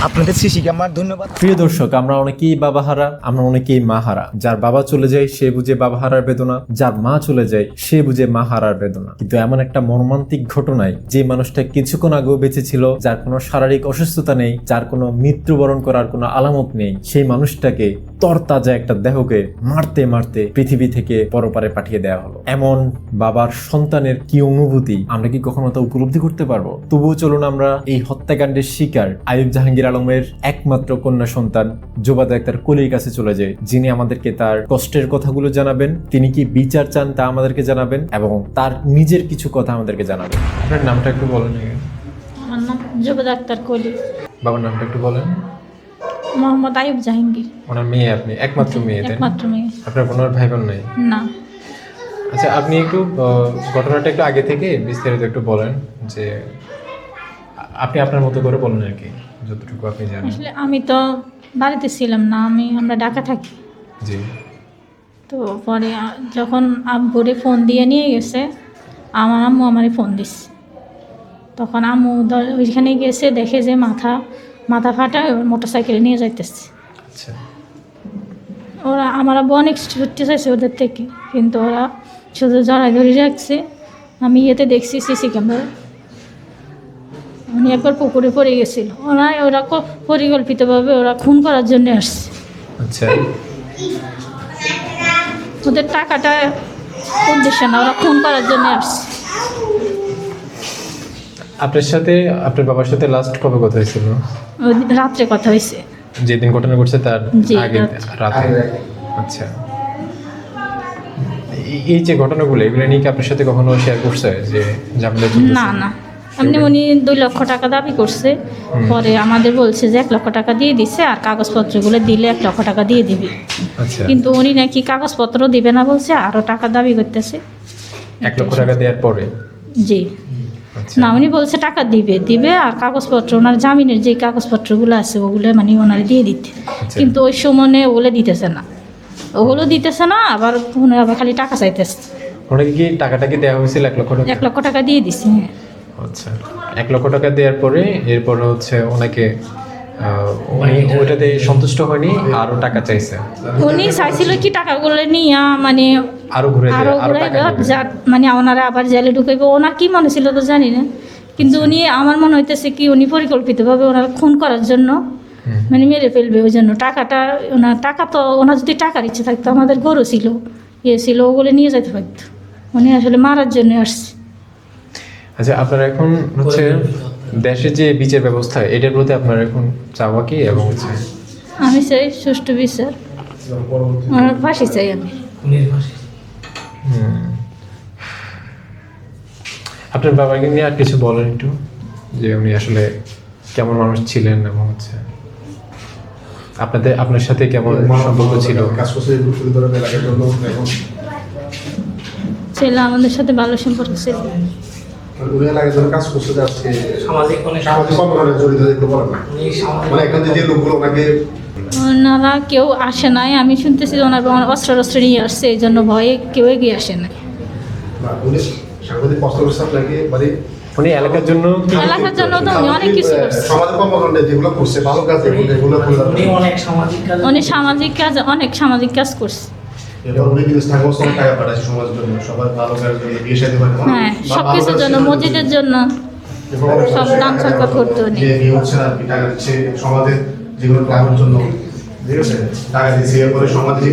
আপনাদের সিসি ক্যামেরার ধন্যবাদ। প্রিয় দর্শক, আমরা অনেকেই বাবা হারা, আমরা অনেকেই মা হারা। যার বাবা চলে যায় সে বুঝে বাবা হারার বেদনা, যার মা চলে যায় সে বুঝে মা হারার বেদনা। কিন্তু এমন একটা মর্মান্তিক ঘটনায় যে মানুষটা কিছুক্ষণ আগেও বেঁচে ছিল, যার কোনো শারীরিক অসুস্থতা নেই, যার কোনো মৃত্যুবরণ করার কোনো আলামত নেই, সেই মানুষটাকে তরতাজা একটা দেহকে মারতে মারতে পৃথিবী থেকে পরপারে পাঠিয়ে দেওয়া হলো। এমন বাবার সন্তানের কি অনুভূতি আমরা কি কখনো তা উপলব্ধি করতে পারবো? তবুও চলুন আমরা এই হত্যাকাণ্ডের শিকার আইয়ুব জাহাঙ্গীর আলমের একমাত্র কন্যা সন্তান জোবাদা আক্তার কলির কাছে চলে যায়, যিনি আমাদেরকে তার কষ্টের কথাগুলো জানাবেন, তিনি কি বিচার চান তা আমাদেরকে জানাবেন এবং তার নিজের কিছু কথা আমাদেরকে জানাবেন। আপনার নামটা একটু বলেন। আমার নাম জোবাদা আক্তার কলি। বাবার নামটা একটু বলেন। মোহাম্মদ আইয়ুব জাহাঙ্গীর। ওনার মেয়ে আপনি? একমাত্র মেয়ে? একমাত্র মেয়ে। আপনার কোনো ভাই বোন নাই? না। আচ্ছা আপনি একটু ঘটনাটা একটু আগে থেকে বিস্তারিত একটু বলেন, যে আপনি আপনার মতো করে বলেন আর কি, যতটুকু আপনি জানেন। আসলে আমি তো বাড়িতে ছিলাম না, আমরা ঢাকা থাকি। জি। তো পরে যখন আব্বুরে ফোন দিয়ে নিয়ে গেছে, আমার আম্মু আমারে ফোন দিচ্ছে, তখন আম্মু ওইখানে গেছে, দেখে যে মাথা ফাটা মোটর সাইকেলে নিয়ে যাইতেছে। আচ্ছা। ওরা আমার আব্বু অনেক ছুটতে চাইছে ওদের থেকে, কিন্তু ওরা শুধু জড়াই ধরে রাখছে। আমি ইয়েতে দেখছি সিসি ক্যামেরা, উনি একবার পুকুরে পড়ে গেছিল, ওরা পরিকল্পিতভাবে ওরা খুন করার জন্য আসছে। আচ্ছা, ওদের টাকাটা উদ্দেশ্য না, ওরা খুন করার জন্য আসছে। আপনার সাথে আপনার বাবার সাথে লাস্ট কবে কথা হয়েছিল? ওই রাত্রে কথা হয়েছে। যেদিন ঘটনা ঘটছে তার জি, আগে রাতে? আচ্ছা, এই যে ঘটনাগুলো এগুলো নিয়ে কি আপনার সাথে কখনো শেয়ার করছে যে ঝামেলা চলতেছে? না না, এমনি উনি 2 লক্ষ টাকা দাবি করছে, পরে আমাদের বলছে যে 1 লক্ষ টাকা দিয়ে দিছে, আর কাগজপত্রগুলো দিলে 1 লক্ষ টাকা দিয়ে দিবি। আচ্ছা, কিন্তু উনি নাকি কাগজপত্র দিবে না বলছে, আরও টাকা দাবি করতেছে। 1 লক্ষ টাকা দেওয়ার পরে? জি আচ্ছা, না, উনি বলছে টাকা দিবে আর কাগজপত্র ওনার জামিনের যে কাগজপত্রগুলো আছে ওগুলো মানে ওনার দিয়ে দিতে, আচ্ছা। কিন্তু ওই সময় ওগুলো দিতেছে না, ওগুলো দিতেছে না, আবার উনি আবার খালি টাকা চাইতেছে। ওনাকে কি টাকাটা কি দেওয়া হয়েছিল 1 লক্ষ টাকা? 1 লক্ষ টাকা দিয়ে দিছে। আচ্ছা, 1 লক্ষ টাকা দেওয়ার পরে এরপরে হচ্ছে ওনাকে উনি ওইটাতে সন্তুষ্ট হয়নি, আরও টাকা চাইছে। উনি চাইছিল কি টাকাগুলো নিয়ে মানে আরো ঘুরে আরো আরো টাকা দিবে। মানে ওনারা আবার জেলে ঢুকাইবে, ওনার কি মনে ছিল তো জানি না, কিন্তু উনি আমার মনে হইতেছে কি উনি পরিকল্পিতভাবে ওনার খুন করার জন্য মানে মেরে ফেলবে, ওই জন্য টাকাটা ওনার টাকা তো ওনার যদি টাকার ইচ্ছে থাকতো, আমাদের গরু ছিল ছিল ওগুলো নিয়ে যেতে পারতো, উনি আসলে মারার জন্য আসছে। আচ্ছা, আপনারা এখন হচ্ছে দেশের যে বিচার ব্যবস্থা এটার প্রতি আপনার এখন চাওয়া কি, এবং হচ্ছে আমি চাই সুষ্ঠু বিচার, ওনার ফাঁসি চাই আমি। আপনার বাবাকে নিয়ে আর কিছু বলেন একটু, যে উনি আসলে কেমন মানুষ ছিলেন, এবং হচ্ছে আপনার সাথে কেমন সম্পর্ক ছিল? ছেলে আমাদের সাথে ভালো সম্পর্ক ছিল। ওনারা কেউ আসে নাই, আমি শুনতেছি ওনার অস্ত্র নিয়ে আসছে, এই জন্য ভয়ে কেউ এগিয়ে আসে নাই। উনি এলাকার জন্য এলাকার জন্য তো উনি অনেক কিছু করছে, অনেক সামাজিক কাজ করছে। হ্যাঁ, সব কিছুর জন্য, মসজিদের জন্য সব দান সরকার করতে উনি। সমাজের যেগুলো গ্রামের জন্য ঠিক আছে টাকা দিয়েছে, এরপরে সমাজে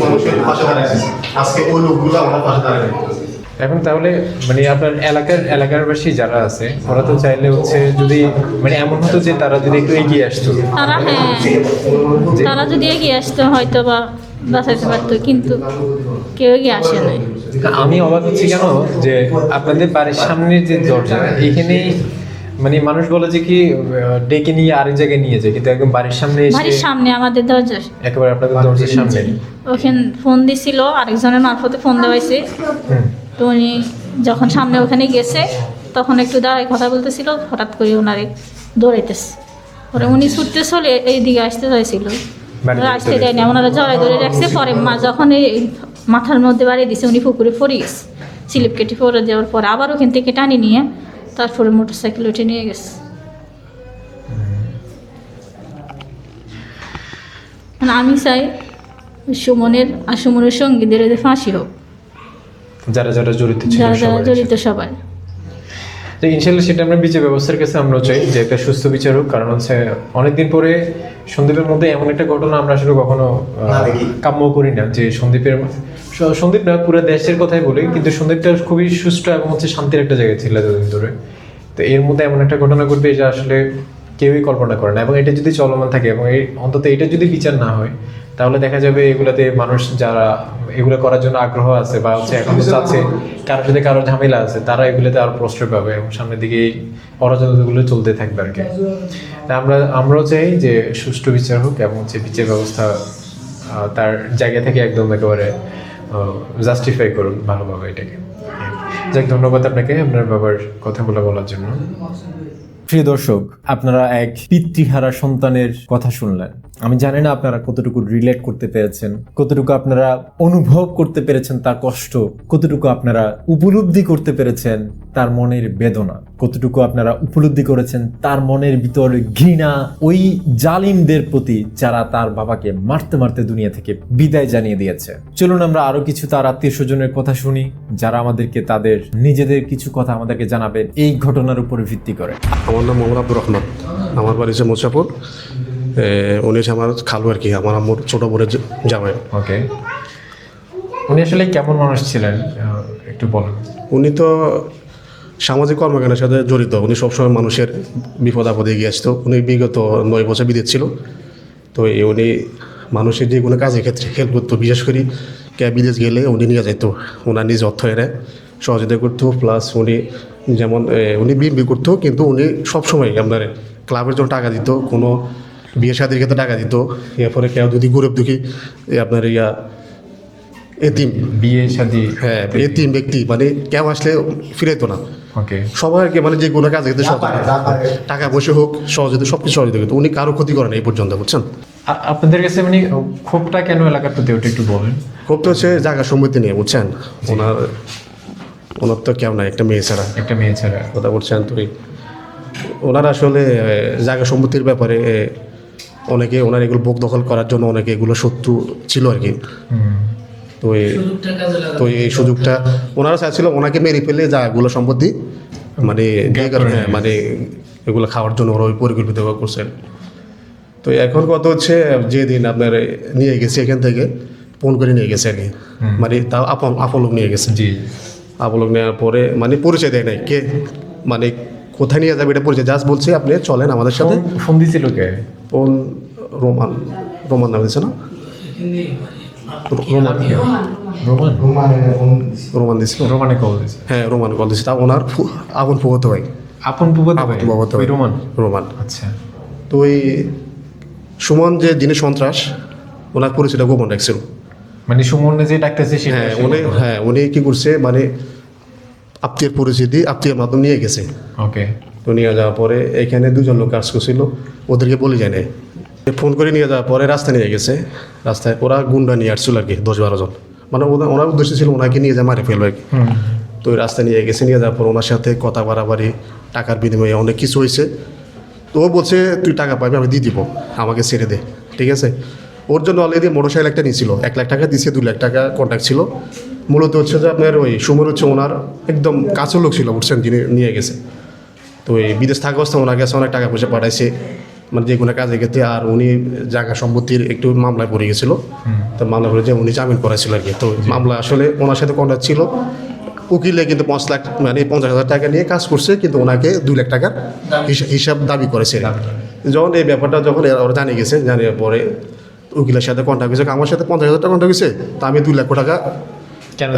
মানুষের পাশে দাঁড়াইছে, আজকে ওই লোকগুলো আমার পাশে দাঁড়াবে। এখন তাহলে মানে আপনার এলাকারবাসী যারা আছে ওরা তো চাইলে হচ্ছে যদি মানে এমন হতো যে তারা যদি একটু এগিয়ে আসতো, তারা যদি এগিয়ে আসতো হয়তো বা বাঁচাইতে পারতো, কিন্তু কেউ এগিয়ে আসে নাই। আমি অবাক হচ্ছি কেন যে আপনাদের বাড়ির সামনের যে দরজা এখানেই মানে মানুষ বলে যে কি ডেকে নিয়ে আরেক জায়গায় নিয়ে যায়, কিন্তু একদম বাড়ির সামনে বাড়ির সামনে আমাদের দরজা, একেবারে আপনাদের দরজার সামনে। ওখানে ফোন দিছিল, আরেকজনের মারফতে ফোন দেওয়াইছে, তো উনি যখন সামনে ওখানে গেছে তখন একটু দাঁড়ায় কথা বলতেছিল, হঠাৎ করে ওনারে দৌড়াইতেছে, পরে উনি ছুটতে চলে এইদিকে আসতে চাইছিল, আসতে দেয়নি, ওনারা জড়াই ধরে রাখছে। পরে মা যখন এই মাথার মধ্যে বাড়িয়ে দিছে উনি পুকুরে পড়ে গেছে, স্লিপ কেটে পড়ে যাওয়ার পর আবার ওখান থেকে টানি নিয়ে তারপরে মোটরসাইকেল উঠে নিয়ে গেছে। আমি চাই সুমনের সঙ্গীদের এদের ফাঁসি হোক, যারা যারা জড়িত ছিল, যারা যারা জড়িত সবাই। তো ইনশাল্লাহ সেটা আমরা বিচার ব্যবস্থার কাছে আমরা চাই যে একটা সুস্থ বিচার হোক, কারণ হচ্ছে অনেকদিন পরে সন্দীপের মধ্যে এমন একটা ঘটনা আমরা আসলে কখনো কাম্য করি না, যে সন্দীপ না পুরো দেশের কথাই বলি, কিন্তু সন্দীপটা খুবই সুষ্ঠু এবং হচ্ছে শান্তির একটা জায়গায় ছিল এতদিন ধরে। তো এর মধ্যে এমন একটা ঘটনা ঘটবে যা আসলে কেউই কল্পনা করে না, এবং এটা যদি চলমান থাকে এবং অন্তত এটা যদি বিচার না হয় তাহলে দেখা যাবে এগুলাতে মানুষ যারা এগুলো করার জন্য আগ্রহ আছে বা হচ্ছে এখন চাচ্ছে কারোর সাথে কারো ঝামেলা আছে, তারা এগুলোতে আরো প্রশ্রয় পাবে এবং সামনের দিকে এই অরাজকতাগুলো চলতে থাকবে আর কি। আমরাও চাই যে সুষ্ঠু বিচার হোক এবং হচ্ছে বিচার ব্যবস্থা তার জায়গা থেকে একদম একেবারে জাস্টিফাই করুন ভালোভাবে এটাকে। যাক, ধন্যবাদ আপনাকে আপনার বাবার কথাগুলো বলার জন্য। প্রিয় দর্শক, আপনারা এক পিতৃহারা সন্তানের কথা শুনলেন। আমি জানি না আপনারা কতটুকু রিলেট করতে পেরেছেন, কতটুকু আপনারা অনুভব করতে পেরেছেন তার কষ্ট, কতটুকু আপনারা উপলব্ধি করতে পেরেছেন তার মনের বেদনা, কতটুকু আপনারা উপলব্ধি করেছেন তার মনের ভিতর ঘৃণা ওই জালিমদের প্রতি যারা তার বাবাকে মারতে মারতে দুনিয়া থেকে বিদায় জানিয়ে দিয়েছে। চলুন আমরা আরো কিছু তার আত্মীয় স্বজনের কথা শুনি, যারা আমাদেরকে তাদের নিজেদের কিছু কথা আমাদেরকে জানাবে এই ঘটনার উপর ভিত্তি করে। আমার নাম মোহাম্মদ আব্দুর রহমান, আমার বাড়ি হচ্ছে মুসাপুর। উনি হচ্ছে আমার খালু আর কি, আমার আম্মুর ছোট বোনের জামাই। ওকে, উনি আসলে কেমন মানুষ ছিলেন একটু বলুন। উনি তো সামাজিক কর্মকাণ্ডের সাথে জড়িত, উনি সবসময় মানুষের বিপদ আপদে এগিয়ে আসতো। উনি বিগত 9 বছর বিদেশ ছিল, তো উনি মানুষের যে কোনো কাজের ক্ষেত্রে হেল্প করতো। বিশেষ করে কে বিদেশ গেলে উনি নিয়ে যেত, ওনার নিজ অর্থ এনে সহযোগিতা করতো। প্লাস উনি যেমন উনি বিএনপি করতো, কিন্তু উনি সবসময় আপনার ক্লাবের জন্য টাকা দিত, কোনো বিয়ে শাদির ক্ষেত্রে টাকা দিত। এরপরে কেউ যদি গরিব দুঃখী আপনার এতিম, বিয়ে শাদী, হ্যাঁ এতিম ব্যক্তি মানে কেউ আসলে ফিরেতো না। ওকে, সবাইকে মানে যে কোনো কাজে ক্ষেত্রে টাকা পয়সা হোক সহযোগিতা, সব কিছু সহযোগিতা করতো। উনি কারো ক্ষতি করেন এই পর্যন্ত, বুঝছেন। আপনাদের কাছে মানে ক্ষোভটা কেন এলাকার প্রতি, ওটা একটু বলেন। খুব তো হচ্ছে জায়গা সম্পত্তি নিয়ে, বুঝছেন। ওনার তো কেউ নাই, একটা মেয়ে ছাড়া। একটা মেয়ে ছাড়া, কথা বলছেন তুই। ওনার আসলে জায়গা সম্পত্তির ব্যাপারে অনেকে ওনার এগুলো ভোগ দখল করার জন্য অনেকে এগুলো শত্রু ছিল আর কি। তো এই সুযোগটা ওনারা চাইছিল ওনাকে মেরে ফেলে জায়গাগুলো সম্পত্তি মানে মানে এগুলো খাওয়ার জন্য ওরা ওই পরিকল্পিত করছেন। তো এখন কথা হচ্ছে, যেদিন আপনার নিয়ে গেছে এখান থেকে ফোন করে নিয়ে গেছে আর কি, মানে তাও আপন লোক নিয়ে গেছে। জি, আপন লোক নেওয়ার পরে মানে পরিচয় দেয় নাই কে, মানে কোথায় নিয়ে যাবে এটা পরিচয়, জাস্ট বলছে আপনি চলেন আমাদের সাথে। ফোন দিছিল কে? ফোন রোমান নাম দিচ্ছে না, রোমান দিছিল। রোমানে কল দিছে? হ্যাঁ রোমান কল দিচ্ছে, তা ওনার আপন ফুফাতো ভাই। আপন ফুফাতো ভাই? ফুফাতো ভাই রোমান। আচ্ছা। তো ওই সুমন যে যিনি সন্ত্রাস, ওনার পরিচয়টা গোপন রাখছিল। মানে সুমন যে ডাকতেছে সেটা? উনি কি করছে, মানে আত্মীয়ের পরিচিতি আত্মীয়ের মাধ্যমে নিয়ে গেছে। ওকে। তো নিয়ে যাওয়ার পরে এখানে 2 জন লোক কাজ করছিল, ওদেরকে বলে যায় নাই। ফোন করে নিয়ে যাওয়ার পরে রাস্তায় নিয়ে গেছে। রাস্তায় ওরা গুন্ডা নিয়ে আসছিল আর কি, 10-12 জন। মানে ওনার উদ্দেশ্য ছিল ওনাকে নিয়ে যায় মারে ফেলবে আর কি। তো ওই রাস্তায় নিয়ে গেছে, নিয়ে যাওয়ার পর ওনার সাথে কথা বাড়াবাড়ি, টাকার বিনিময়ে অনেক কিছু হয়েছে। তো ও বলছে তুই টাকা পাবি, আমি দিয়ে দিব, আমাকে ছেড়ে দে, ঠিক আছে। ওর জন্য অলরেডি মোটরসাইকেল একটা নিয়েছিল, 1 লাখ টাকা দিয়েছে, 2 লাখ টাকা কন্ট্যাক্ট ছিল। মূলত হচ্ছে যে আপনার ওই সুমন হচ্ছে ওনার একদম কাছের লোক ছিল, বুঝছেন, যিনি নিয়ে গেছে। তো এই বিদেশ থাকা অবস্থা ওনার কাছে অনেক টাকা পয়সা পাঠাইছে, মানে যে কোনো কাজে ক্ষেত্রে। আর উনি জায়গা সম্পত্তির একটু মামলায় পড়ে গেছিল, তো মামলা করে যে উনি জামিন করাইছিল আর কি। তো মামলা আসলে ওনার সাথে কন্ট্যাক্ট ছিল, উকিলে কিন্তু 5 লাখ মানে 50,000 টাকা নিয়ে কাজ করছে, কিন্তু ওনাকে 2 লাখ টাকার হিসাব দাবি করেছে। যখন এই ব্যাপারটা যখন ওরা জানিয়ে গেছে, জানিয়ে পরে উকিলের সাথে কন্ট্যাক্ট হয়েছে, আমার সাথে 50,000 টাকা কন্ট্যাক্ট হয়েছে, তা আমি 2 লাখ টাকা কেন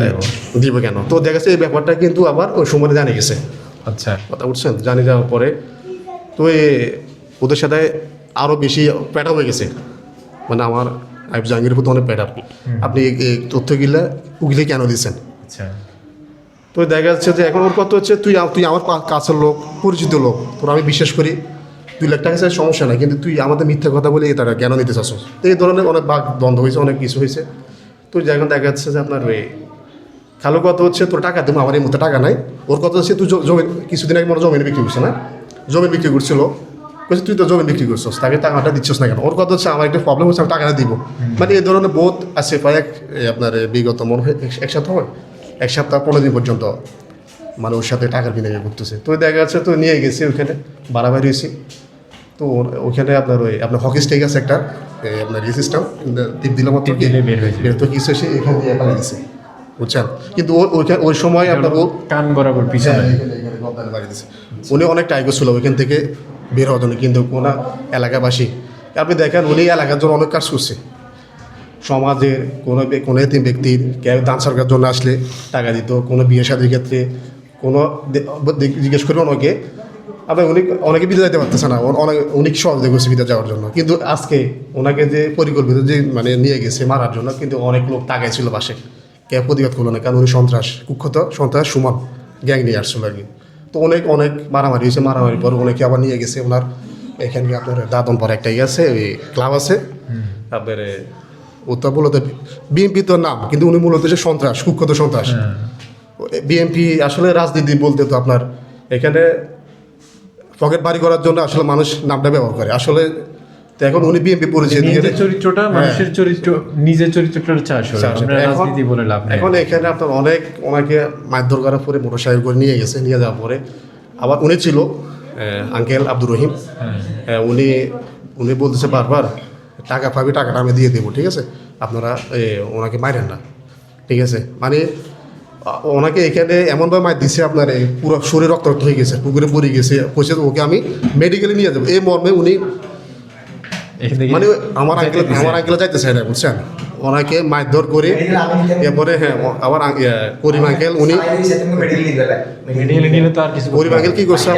দিব কেন? তো দেখা গেছে এই ব্যাপারটা কিন্তু আবার ওই সময় জানিয়ে গেছে। আচ্ছা, কথা বুঝছেন। জানিয়ে যাওয়ার পরে তো ওদের সাথে আরও বেশি প্যাটা হয়ে গেছে, মানে আমার আইব জাহাঙ্গীরের প্রতি অনেক প্যাটা। আপনি এই তথ্যগুলো উকিলে কেন দিচ্ছেন? আচ্ছা। তো দেখা যাচ্ছে যে এখন ওর কথা হচ্ছে তুই আমার কাছের লোক, পরিচিত লোক, তোর আমি বিশ্বাস করি, 2 লাখ টাকা চাই সমস্যা নাই, কিন্তু তুই আমাদের মিথ্যা কথা বলে তারা কেন নিতে চাচ্ছ? তো এই ধরনের অনেক বাঘ দ্বন্দ্ব হয়েছে, অনেক কিছু হয়েছে। তো এখন দেখা যাচ্ছে যে আপনার ওই খালো কথা হচ্ছে তোর টাকা দেবো, আমার এই মধ্যে টাকা নাই। ওর কথা হচ্ছে তুই জমি কিছুদিন আগে মনে জমি বিক্রি করছে না, জমি বিক্রি করছিল, বলছে তুই তো জমি বিক্রি করছিস, তাকে টাকাটা দিচ্ছিস না কেন? ওর কথা হচ্ছে আমার একটা প্রবলেম হচ্ছে, আমি টাকাটা দিব। মানে এই ধরনের বোধ আছে প্রায় আপনার বিগত মনে হয় 1 সপ্তাহ হয়, 1 সপ্তাহ 15 দিন পর্যন্ত মানে ওর সাথে টাকার বিনিময় করতেছে। তো দেখা যাচ্ছে তো নিয়ে গেছি ওইখানে, বাড়াবাড়ি হয়েছি। তো ওইখানে আপনার আপনার হকি স্টেক আছে একটা, আপনার সিস্টেম টিপ দিলে মতো বের তো কিছু এসে এখানে দিয়ে পালিয়ে দিছে, বুঝছেন। কিন্তু ওই সময় আপনার ও কান বরাবর পিছনে বাড়ি দিছে। উনি অনেক ট্রাই করছিল ওইখান থেকে বের হওয়ার জন্য, কিন্তু কোনো এলাকাবাসী, আপনি দেখেন উনি এলাকার জন্য অনেক কাজ করছে। সমাজের কোনো এতিম ব্যক্তির কেউ দান সরকার জন্য আসলে টাকা দিত, কোনো বিয়ে শাদীর ক্ষেত্রে কোনো জিজ্ঞেস করবেন ওনাকে, আপনার উনি অনেকে বিদায় দিতে পারতেছে না, উনি সহজে করছে বিদায় যাওয়ার জন্য। কিন্তু আজকে ওনাকে যে পরিকল্পিত যে মানে নিয়ে গেছে মারার জন্য, কিন্তু অনেক লোক তাকাই ছিল পাশে, কে প্রতিবাদ করলো না, কারণ উনি সন্ত্রাস, কুখ্যাত সন্ত্রাস সুমন গ্যাং নিয়ে আসছিল আর কি। তো অনেক মারামারি হয়েছে, মারামারির পর অনেকে আবার নিয়ে গেছে ওনার এখানে আপনার দাদন পরে একটা আছে ওই ক্লাব আছে আপনার ওটা মূলত বিএনপি তো নাম, কিন্তু উনি মূলত যে সন্ত্রাস, কুখ্যাত সন্ত্রাস। বিএনপি আসলে রাজনীতি বলতে তো আপনার এখানে পকেট বাড়ি করার জন্য আসলে মানুষ নামটা ব্যবহার করে আসলে। তো এখন উনি বিএনপি পরিচয় দিয়ে নিজের চরিত্রটা, মানুষের চরিত্র, নিজের চরিত্রটা চাষ রাজনীতি বলে লাভ নেই। এখন এখানে আপনার ওনাকে মারধর করার পরে মোটরসাইকেল করে নিয়ে গেছে, নিয়ে যাওয়ার পরে আবার উনি ছিল আঙ্কেল আব্দুর রহিম, উনি বলতেছে বারবার টাকা পাবি, টাকাটা আমি দিয়ে দেবো, ঠিক আছে, আপনারা ওনাকে মারেন না, ঠিক আছে। মানে ওনাকে এখানে এমনভাবে মার দিচ্ছে আপনার পুরো শরীর রক্তাক্ত হয়ে গেছে, পুকুরে পড়ে গেছে, পয়সা ওকে আমি মেডিকেলে নিয়ে যাবো এই মর্মে উনি, মানে আমার আঙ্কেল যাইতে চাই না, বুঝছেন, ওনাকে মারধর করে এরপরে আবার করিম আঙ্কেল উনি করিম আঙ্কেল কি করছে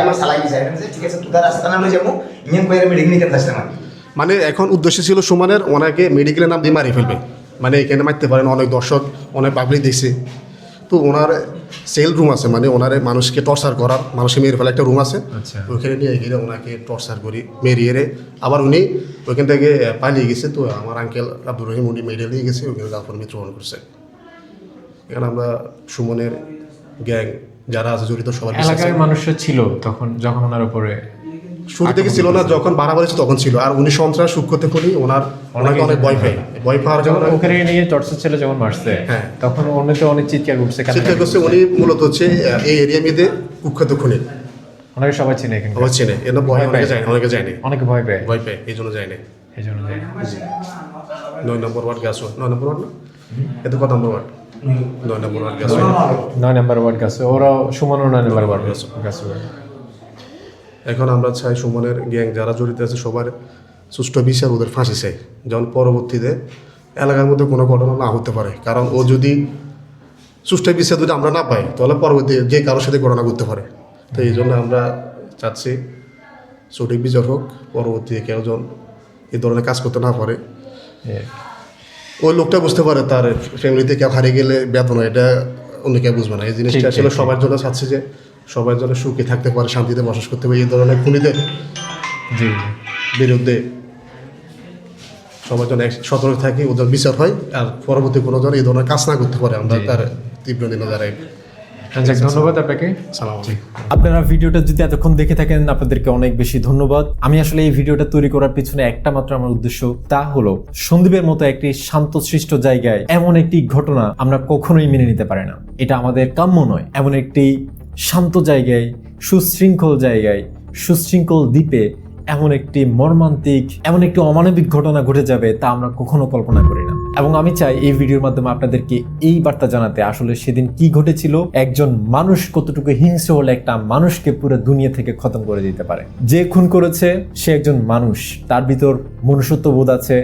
মানে এখন উদ্দেশ্য ছিল সুমনের ওনাকে মেডিকেলের নাম দিয়ে মারিয়ে ফেলবে, মানে এখানে মারতে পারেন, অনেক দর্শক অনেক পাবলিক দেখছে। তো ওনার সেল রুম আছে, মানে ওনার মানুষকে টর্চার করার, মানুষকে মেরে ফেলা একটা রুম আছে, ওইখানে নিয়ে গিয়ে ওনাকে টর্চার করি মেরিয়ে আবার উনি ওইখান থেকে পালিয়ে গেছে। তো আমার আঙ্কেল আব্দুর রহিম উনি মেডিকেল নিয়ে গেছে, ওইখানে যাওয়ার পর মৃত্যুবরণ করছে। এখানে আমরা সুমনের গ্যাং যারা আছে জড়িত সবার এলাকার মানুষও ছিল তখন, যখন ওনার উপরে শুরু থেকে ছিল না, যখন বাড়াবাড়ি তখন ছিল। আর উনি সন্ত্রাস সুক্ষতে খুনি ওনাকে অনেক ভয় পাওয়ার জন্য ওখানে নিয়ে টর্চার ছিল যখন মারছে, হ্যাঁ, তখন উনি তো অনেক চিৎকার করছে। উনি মূলত হচ্ছে এই এরিয়া মেয়েদের কুখ্যাত খুনি, ওনাকে সবাই চিনে, এখানে সবাই চেনে, এর ভয় অনেকে যায়নি, অনেকে ভয় পায়, এই জন্য যায়নি। 9 নম্বর ওয়ার্ড গাছ, 9 নম্বর ওয়ার্ড না, এত কত নম্বর ওয়ার্ড? 9 নম্বর ওয়ার্ড গাছ, 9 নম্বর ওয়ার্ড গাছ, ওরা সুমন 9 নম্বর ওয়ার্ড গাছ। এখন আমরা চাই সুমনের গ্যাং যারা জড়িত আছে সবার সুষ্ঠু বিচার, ওদের ফাঁসি চাই, যেমন পরবর্তীতে এলাকার মধ্যে কোনো ঘটনা না হতে পারে। কারণ ও যদি সুষ্ঠু বিচার যদি আমরা না পাই, তাহলে পরবর্তী যে কারোর সাথে ঘটনা করতে পারে। তো এই জন্য আমরা চাচ্ছি সঠিক বিচার হোক, পরবর্তী কেউ যেন এই ধরনের কাজ করতে না পারে। ওই লোকটা বুঝতে পারে তার ফ্যামিলিতে কেউ হারিয়ে গেলে বেতন, এটা অন্য কেউ বুঝবে না। এই জিনিসটা আসলে সবার জন্য চাচ্ছি যে সবার জন্য সুখে থাকতে পারে, শান্তিতে বসবাস করতে পারে। এই ধরনের খুনিদের বিরুদ্ধে সবার জন্য সতর্ক থাকি, ওদের বিচার হয়, আর পরবর্তী কোনো জন এই ধরনের কাজ না করতে পারে, আমরা তার তীব্র নিন্দা জানাই। ধন্যবাদ আপনাকে। সালাম আলাইকুম। আপনারা ভিডিওটা যদি এতক্ষণ দেখে থাকেন, আপনাদেরকে অনেক বেশি ধন্যবাদ। আমি আসলে এই ভিডিওটা তৈরি করার পিছনে একটা মাত্র আমার উদ্দেশ্য, তা হলো সন্দ্বীপের মতো একটি শান্তশিষ্ট জায়গায় এমন একটি ঘটনা আমরা কখনোই মেনে নিতে পারি না, এটা আমাদের কাম্য নয়। এমন একটি শান্ত জায়গায়, সুশৃঙ্খল জায়গায়, সুশৃঙ্খল দ্বীপে এমন একটি মর্মান্তিক, এমন একটি অমানবিক ঘটনা ঘটে যাবে তা আমরা কখনো কল্পনা করি না। এবং আমি চাই এই ভিডিওর মাধ্যমে আপনাদেরকে এই বার্তা জানাতে, আসলে সেদিন কি ঘটেছিল, একজন মানুষ কতটুকু হিংস্র হলে একটা মানুষকে পুরো দুনিয়া থেকে খতম করে দিতে পারে। যে খুন করেছে সে একজন মানুষ, তার ভিতর মনুষ্যত্ববোধ আছে,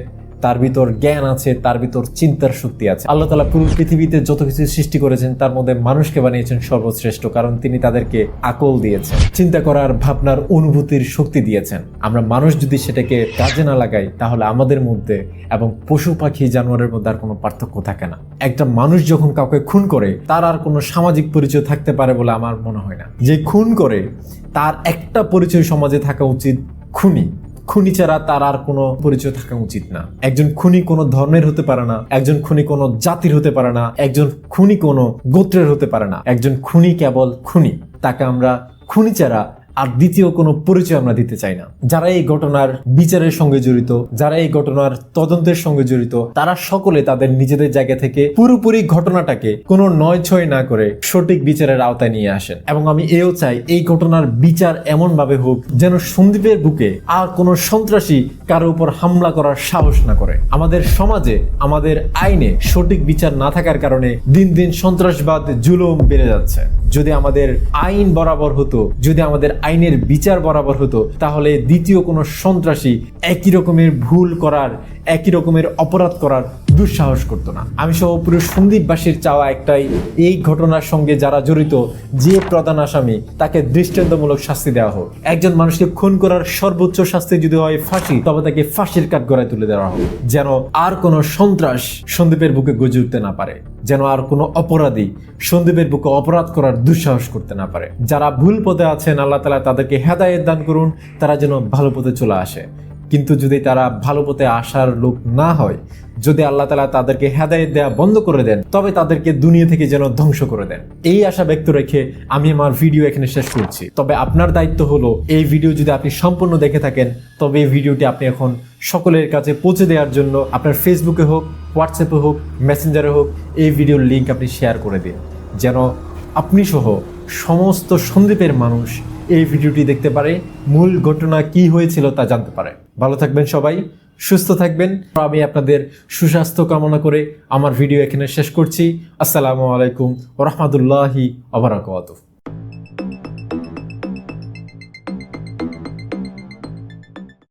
তার ভিতর জ্ঞান আছে, তার ভিতর চিন্তার শক্তি আছে। আল্লাহ তাআলা পুরো পৃথিবীতে যত কিছু সৃষ্টি করেছেন তার মধ্যে মানুষকে বানিয়েছেন সর্বশ্রেষ্ঠ, কারণ তিনি তাদেরকে আকল দিয়েছেন, চিন্তা করার, ভাবনার, অনুভূতির শক্তি দিয়েছেন। আমরা মানুষ যদি সেটাকে কাজে না লাগাই, তাহলে আমাদের মধ্যে এবং পশু পাখি জানোয়ারের মধ্যে আর কোনো পার্থক্য থাকে না। একটা মানুষ যখন কাউকে খুন করে, তার আর কোনো সামাজিক পরিচয় থাকতে পারে বলে আমার মনে হয় না। যে খুন করে তার একটা পরিচয় সমাজে থাকা উচিত, খুনি। খুনি ছাড়া তার আর কোনো পরিচয় থাকা উচিত না। একজন খুনি কোনো ধর্মের হতে পারে না, একজন খুনি কোনো জাতির হতে পারে না, একজন খুনি কোনো গোত্রের হতে পারে না। একজন খুনি কেবল খুনি, তাকে আমরা খুনি ছাড়া আর দ্বিতীয় কোনো পরিচয় আমরা দিতে চাই না। যারা এই ঘটনার বিচারের সঙ্গে জড়িত, যারা এই ঘটনার তদন্তের সঙ্গে জড়িত, তারা সকলে তাদের নিজেদের জায়গা থেকে পুরোপুরি ঘটনাটাকে কোনো নয় ছয় না করে সঠিক বিচারের আওতায় নিয়ে আসেন। এবং আমি এও চাই এই ঘটনার বিচার এমন ভাবে হোক যেন সন্দ্বীপের বুকে আর কোনো সন্ত্রাসী কারো উপর হামলা করার সাহস না করে। আমাদের সমাজে, আমাদের আইনে সঠিক বিচার না থাকার কারণে দিন দিন সন্ত্রাসবাদ, জুলুম বেড়ে যাচ্ছে। যদি আমাদের আইন বরাবর হতো, যদি আমাদের আইনের বিচার বরাবর হতো, তাহলে দ্বিতীয় কোনো সন্ত্রাসী একই রকমের ভুল করার, একই রকমের অপরাধ করার দুঃসাহস করতো না। আমি সহ পুরো সন্দ্বীপবাসীর চাওয়া একটাই, এই ঘটনার সঙ্গে যারা জড়িত, যে প্রধান আসামি, তাকে দৃষ্টান্তমূলক শাস্তি দেওয়া হোক। একজন মানুষকে খুন করার সর্বোচ্চ শাস্তি যদি হয় ফাঁসি, তবে তাকে ফাঁসির কাঠগড়ায় তুলে দেওয়া হোক, যেন আর কোনো সন্ত্রাস সন্দ্বীপের বুকে গজে উঠতে না পারে, যেন আর কোনো অপরাধী সন্দ্বীপের বুকে অপরাধ করার দুঃসাহস করতে না পারে। যারা ভুল পথে আছেন, আল্লাহ তাআলা তাদেরকে হেদায়েত দান করুন, তারা যেন ভালো পথে চলে আসে। কিন্তু যদি তারা ভালো পথে আসার লোক না হয়, যদি আল্লাহ তাআলা তাদেরকে হেদায়েত দেয়া বন্ধ করে দেন, তবে তাদেরকে দুনিয়া থেকে যেন ধ্বংস করে দেন। এই আশা ব্যক্ত রেখে আমি আমার ভিডিও এখানে শেষ করছি। তবে আপনার দায়িত্ব হলো, এই ভিডিও যদি আপনি সম্পূর্ণ দেখে থাকেন, তবে এই ভিডিওটি আপনি এখন সকলের কাছে পৌঁছে দেওয়ার জন্য আপনার ফেসবুকে হোক, হোয়াটসঅ্যাপে হোক, মেসেঞ্জারে হোক, এই ভিডিওর লিঙ্ক আপনি শেয়ার করে দিন, যেন আপনি সহ সমস্ত সন্দ্বীপের মানুষ এই ভিডিওটি দেখতে পারে, মূল ঘটনা কি হয়েছিল তা জানতে পারে। ভালো থাকবেন সবাই, সুস্থ থাকবেন। আমি আপনাদের সুস্বাস্থ্য কামনা করে আমার ভিডিও এখানে শেষ করছি। আসসালামু আলাইকুম ওয়া রাহমাতুল্লাহি ওয়া বারাকাতুহু।